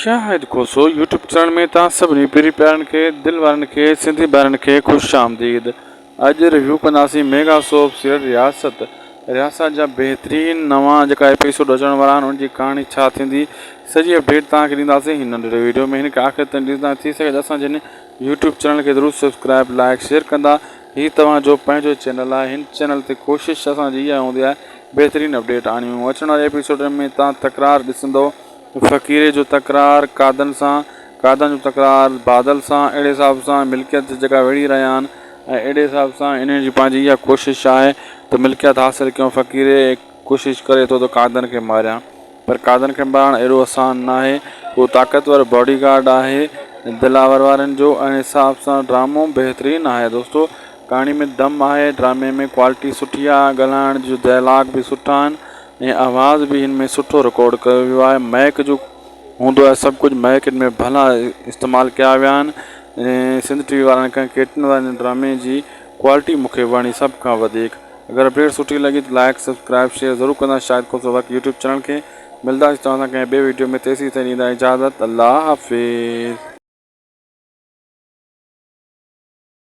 शाहिद खोसो YouTube channel में तव्हां सभिनी पहिरीं प्यारनि खे दिलि वारनि खे सिंधी ॿारनि खे ख़ुशि आमदीद। अॼु रिव्यू कंदासीं मेगा सोप सीरियल रियासत जा बहितरीन नवां जेका एपिसोड अचण वारा आहिनि उनजी कहानी छा थींदी सॼी अपडेट तव्हांखे ॾींदासीं हिन नंढिड़े वीडियो में। हिनखे आख़िर ताईं ॾिसंदा थी सघे त असां जिन यूट्यूब चैनल खे ज़रूरु सब्सक्राइब लाइक शेयर कंदा। हीअ तव्हांजो पंहिंजो चैनल आहे। हिन चैनल ते कोशिशि असांजी इहा हूंदी आहे बहितरीन अपडेट आणियूं। अचण वारे एपिसोड में तव्हां तकरार ॾिसंदो फ़क़ीरे जो तकरार कादन जो तकरार बादल सां, अहिड़े हिसाब सां मिल्कियत जेका विढ़ी रहिया आहिनि ऐं अहिड़े हिसाब सां इन जी पंहिंजी इहा कोशिशि आहे त मिल्कियत हासिलु कयूं। फ़क़ीरे कोशिशि करे थो त कादन खे मारियां, पर कादन खे मारणु अहिड़ो आसान न आहे। उहो ताक़तवर बॉडीगार्ड आहे दिलावर वारनि जो ऐं हिसाब सां ड्रामो बहितरीनु आहे। दोस्तो कहाणी में दम आहे, ड्रामे में क्वालिटी सुठी आहे, ॻाल्हाइण जो डायलॉग बि सुठा आहिनि ऐं आवाज़ बि हिन में सुठो रिकॉर्ड कयो वियो आहे। मैक जो हूंदो आहे सभु कुझु मैक हिन में भला इस्तेमालु कया विया आहिनि ऐं सिंध टीवी वारनि खां केटन वारनि ड्रामे जी क्वालिटी मूंखे वणी सभ खां वधीक। अगरि अपडेट सुठी लॻी त लाइक सब्सक्राइब शेयर ज़रूरु कंदा। शायद खोसो वक़्तु यूट्यूब चैनल खे मिलंदासीं तव्हां सां कंहिं ॿिए वीडियो में। तेसीं ताईं ॾींदा इजाज़त। अल्लाह हाफ़िज़।